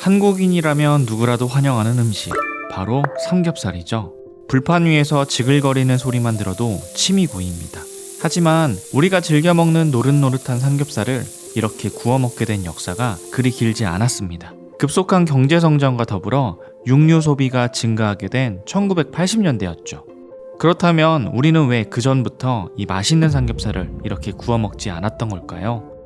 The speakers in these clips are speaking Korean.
한국인이라면 누구라도 환영하는 음식, 바로 삼겹살이죠. 불판 위에서 지글거리는 소리만 들어도 침이 고입니다. 하지만 우리가 즐겨 먹는 노릇노릇한 삼겹살을 이렇게 구워 먹게 된 역사가 그리 길지 않았습니다. 급속한 경제 성장과 더불어 육류 소비가 증가하게 된 1980년대였죠. 그렇다면 우리는 왜 그전부터 이 맛있는 삼겹살을 이렇게 구워 먹지 않았던 걸까요?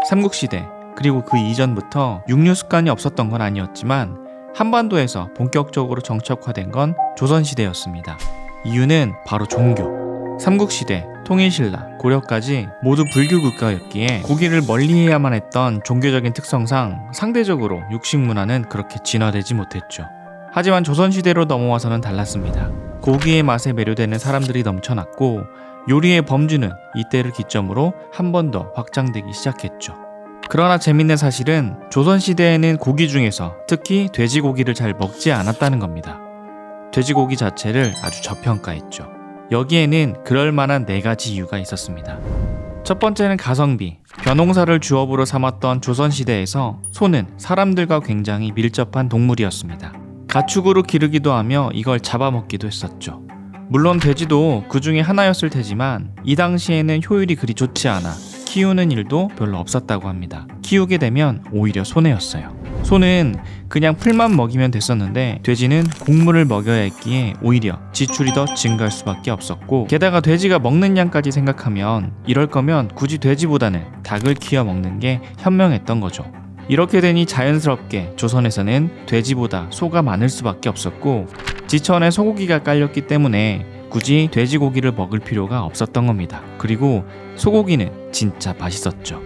삼국시대 그리고 그 이전부터 육류 습관이 없었던 건 아니었지만 한반도에서 본격적으로 정착화된 건 조선시대였습니다. 이유는 바로 종교. 삼국시대, 통일신라, 고려까지 모두 불교 국가였기에 고기를 멀리해야만 했던 종교적인 특성상 상대적으로 육식 문화는 그렇게 진화되지 못했죠. 하지만 조선시대로 넘어와서는 달랐습니다. 고기의 맛에 매료되는 사람들이 넘쳐났고 요리의 범주는 이때를 기점으로 한 번 더 확장되기 시작했죠. 그러나 재밌는 사실은 조선시대에는 고기 중에서 특히 돼지고기를 잘 먹지 않았다는 겁니다. 돼지고기 자체를 아주 저평가했죠. 여기에는 그럴 만한 4가지 이유가 있었습니다. 첫 번째는 가성비. 벼농사를 주업으로 삼았던 조선시대에서 소는 사람들과 굉장히 밀접한 동물이었습니다. 가축으로 기르기도 하며 이걸 잡아먹기도 했었죠. 물론 돼지도 그 중에 하나였을 테지만 이 당시에는 효율이 그리 좋지 않아 키우는 일도 별로 없었다고 합니다. 키우게 되면 오히려 손해였어요. 소는 그냥 풀만 먹이면 됐었는데 돼지는 곡물을 먹여야 했기에 오히려 지출이 더 증가할 수밖에 없었고, 게다가 돼지가 먹는 양까지 생각하면 이럴 거면 굳이 돼지보다는 닭을 키워 먹는 게 현명했던 거죠. 이렇게 되니 자연스럽게 조선에서는 돼지보다 소가 많을 수밖에 없었고, 지천에 소고기가 깔렸기 때문에 굳이 돼지고기를 먹을 필요가 없었던 겁니다. 그리고 소고기는 진짜 맛있었죠.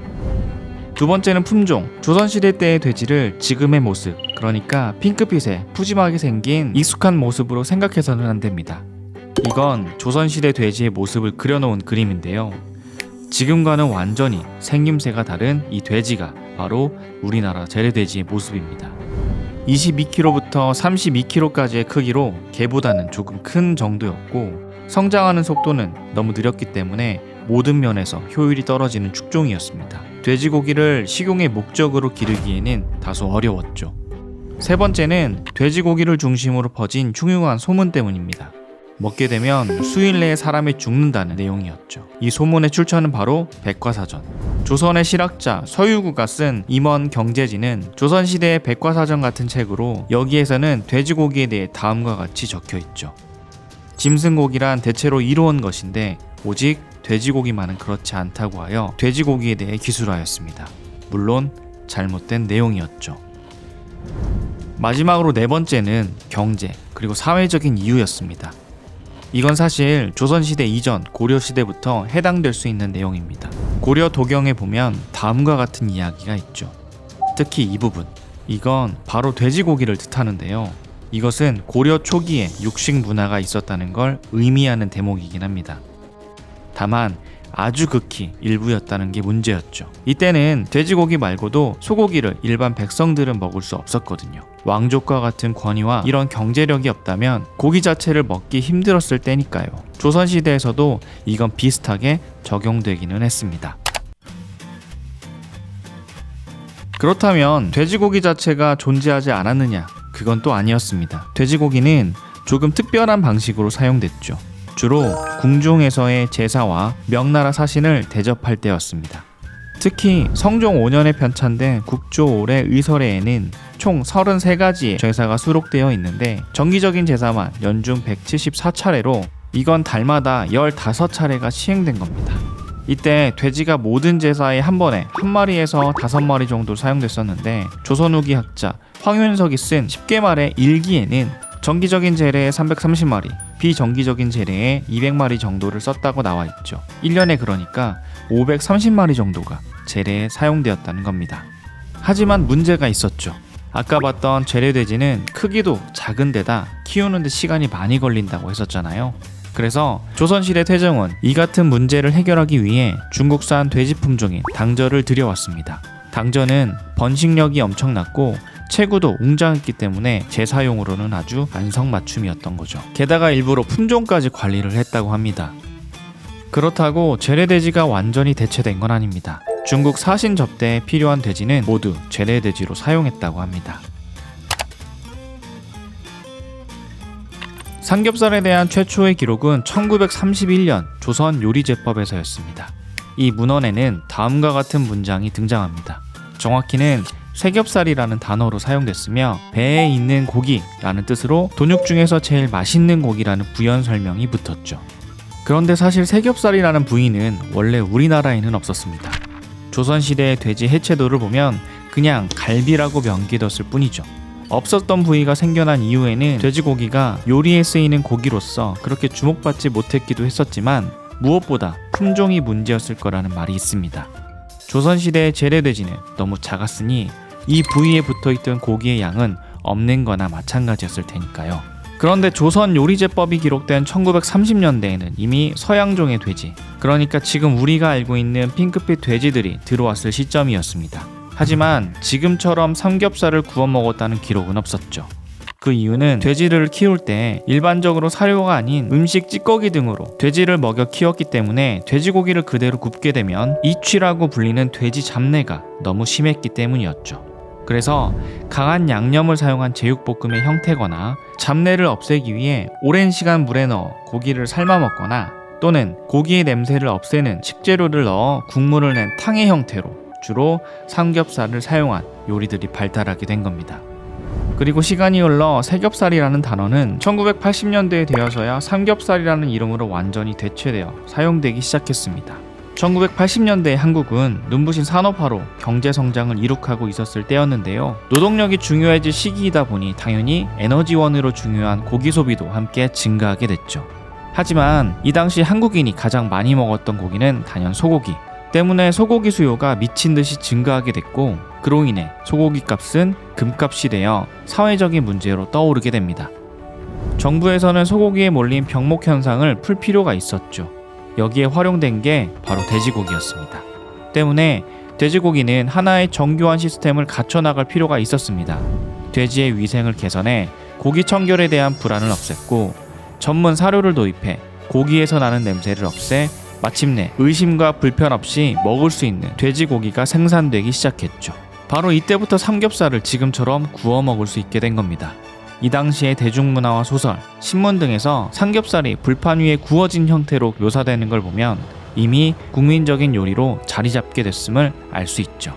두 번째는 품종. 조선시대 때의 돼지를 지금의 모습, 그러니까 핑크빛에 푸짐하게 생긴 익숙한 모습으로 생각해서는 안 됩니다. 이건 조선시대 돼지의 모습을 그려놓은 그림인데요. 지금과는 완전히 생김새가 다른 이 돼지가 바로 우리나라 재래돼지의 모습입니다. 22kg부터 32kg까지의 크기로 개보다는 조금 큰 정도였고, 성장하는 속도는 너무 느렸기 때문에 모든 면에서 효율이 떨어지는 축종이었습니다. 돼지고기를 식용의 목적으로 기르기에는 다소 어려웠죠. 세 번째는 돼지고기를 중심으로 퍼진 흉흉한 소문 때문입니다. 먹게 되면 수일 내에 사람이 죽는다는 내용이었죠. 이 소문의 출처는 바로 백과사전. 조선의 실학자 서유구가 쓴 임원 경제지는 조선시대의 백과사전 같은 책으로 여기에서는 돼지고기에 대해 다음과 같이 적혀있죠. 짐승고기란 대체로 이로운 것인데 오직 돼지고기만은 그렇지 않다고 하여 돼지고기에 대해 기술하였습니다. 물론 잘못된 내용이었죠. 마지막으로 4번째는 경제 그리고 사회적인 이유였습니다. 이건 사실 조선시대 이전 고려시대부터 해당될 수 있는 내용입니다. 고려 도경에 보면 다음과 같은 이야기가 있죠. 특히 이 부분, 이건 바로 돼지고기를 뜻하는데요. 이것은 고려 초기에 육식 문화가 있었다는 걸 의미하는 대목이긴 합니다. 다만 아주 극히 일부였다는 게 문제였죠. 이때는 돼지고기 말고도 소고기를 일반 백성들은 먹을 수 없었거든요. 왕족과 같은 권위와 이런 경제력이 없다면 고기 자체를 먹기 힘들었을 때니까요. 조선시대에서도 이건 비슷하게 적용되기는 했습니다. 그렇다면 돼지고기 자체가 존재하지 않았느냐? 그건 또 아니었습니다. 돼지고기는 조금 특별한 방식으로 사용됐죠. 주로 궁중에서의 제사와 명나라 사신을 대접할 때였습니다. 특히 성종 5년에 편찬된 국조 5래 의설에에는 총 33가지의 제사가 수록되어 있는데 정기적인 제사만 연중 174차례로 이건 달마다 15차례가 시행된 겁니다. 이때 돼지가 모든 제사에 한 번에 한 마리에서 5마리 정도 사용됐었는데 조선 후기 학자 황윤석이 쓴 10개말의 일기에는 정기적인 제례에 330마리, 비정기적인 제례에 200마리 정도를 썼다고 나와 있죠. 1년에 그러니까 530마리 정도가 제례에 사용되었다는 겁니다. 하지만 문제가 있었죠. 아까 봤던 재래돼지는 크기도 작은 데다 키우는데 시간이 많이 걸린다고 했었잖아요. 그래서 조선시대 태정은 이 같은 문제를 해결하기 위해 중국산 돼지 품종인 당저를 들여왔습니다. 당저는 번식력이 엄청났고 체구도 웅장했기 때문에 제사용으로는 아주 안성맞춤이었던 거죠. 게다가 일부러 품종까지 관리를 했다고 합니다. 그렇다고 재래돼지가 완전히 대체된 건 아닙니다. 중국 사신 접대에 필요한 돼지는 모두 재래돼지로 사용했다고 합니다. 삼겹살에 대한 최초의 기록은 1931년 조선 요리제법에서였습니다. 이 문헌에는 다음과 같은 문장이 등장합니다. 정확히는 쇠겹살이라는 단어로 사용됐으며 배에 있는 고기라는 뜻으로 돈육 중에서 제일 맛있는 고기라는 부연 설명이 붙었죠. 그런데 사실 쇠겹살이라는 부위는 원래 우리나라에는 없었습니다. 조선시대의 돼지 해체도를 보면 그냥 갈비라고 명기뒀을 뿐이죠. 없었던 부위가 생겨난 이후에는 돼지고기가 요리에 쓰이는 고기로서 그렇게 주목받지 못했기도 했었지만 무엇보다 품종이 문제였을 거라는 말이 있습니다. 조선시대의 재래돼지는 너무 작았으니 이 부위에 붙어있던 고기의 양은 없는 거나 마찬가지였을 테니까요. 그런데 조선 요리제법이 기록된 1930년대에는 이미 서양종의 돼지, 그러니까 지금 우리가 알고 있는 핑크빛 돼지들이 들어왔을 시점이었습니다. 하지만 지금처럼 삼겹살을 구워 먹었다는 기록은 없었죠. 그 이유는 돼지를 키울 때 일반적으로 사료가 아닌 음식 찌꺼기 등으로 돼지를 먹여 키웠기 때문에 돼지고기를 그대로 굽게 되면 이취라고 불리는 돼지 잡내가 너무 심했기 때문이었죠. 그래서 강한 양념을 사용한 제육볶음의 형태거나 잡내를 없애기 위해 오랜 시간 물에 넣어 고기를 삶아 먹거나 또는 고기의 냄새를 없애는 식재료를 넣어 국물을 낸 탕의 형태로 주로 삼겹살을 사용한 요리들이 발달하게 된 겁니다. 그리고 시간이 흘러 쇠겹살이라는 단어는 1980년대에 되어서야 삼겹살이라는 이름으로 완전히 대체되어 사용되기 시작했습니다. 1980년대 한국은 눈부신 산업화로 경제 성장을 이룩하고 있었을 때였는데요. 노동력이 중요해질 시기이다 보니 당연히 에너지원으로 중요한 고기 소비도 함께 증가하게 됐죠. 하지만 이 당시 한국인이 가장 많이 먹었던 고기는 단연 소고기 때문에 소고기 수요가 미친 듯이 증가하게 됐고, 그로 인해 소고기 값은 금값이 되어 사회적인 문제로 떠오르게 됩니다. 정부에서는 소고기에 몰린 병목 현상을 풀 필요가 있었죠. 여기에 활용된 게 바로 돼지고기였습니다. 때문에 돼지고기는 하나의 정교한 시스템을 갖춰나갈 필요가 있었습니다. 돼지의 위생을 개선해 고기 청결에 대한 불안을 없앴고, 전문 사료를 도입해 고기에서 나는 냄새를 없애 마침내 의심과 불편 없이 먹을 수 있는 돼지고기가 생산되기 시작했죠. 바로 이때부터 삼겹살을 지금처럼 구워 먹을 수 있게 된 겁니다. 이 당시의 대중문화와 소설, 신문 등에서 삼겹살이 불판 위에 구워진 형태로 묘사되는 걸 보면 이미 국민적인 요리로 자리 잡게 됐음을 알 수 있죠.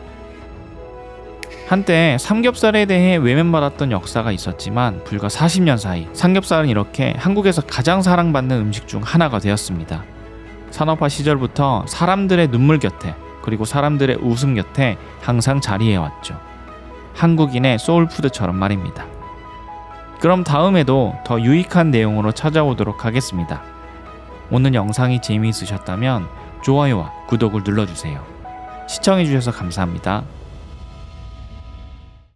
한때 삼겹살에 대해 외면받았던 역사가 있었지만 불과 40년 사이 삼겹살은 이렇게 한국에서 가장 사랑받는 음식 중 하나가 되었습니다. 산업화 시절부터 사람들의 눈물 곁에 그리고 사람들의 웃음 곁에 항상 자리해왔죠. 한국인의 소울푸드처럼 말입니다. 그럼 다음에도 더 유익한 내용으로 찾아오도록 하겠습니다. 오늘 영상이 재미있으셨다면 좋아요와 구독을 눌러주세요. 시청해주셔서 감사합니다.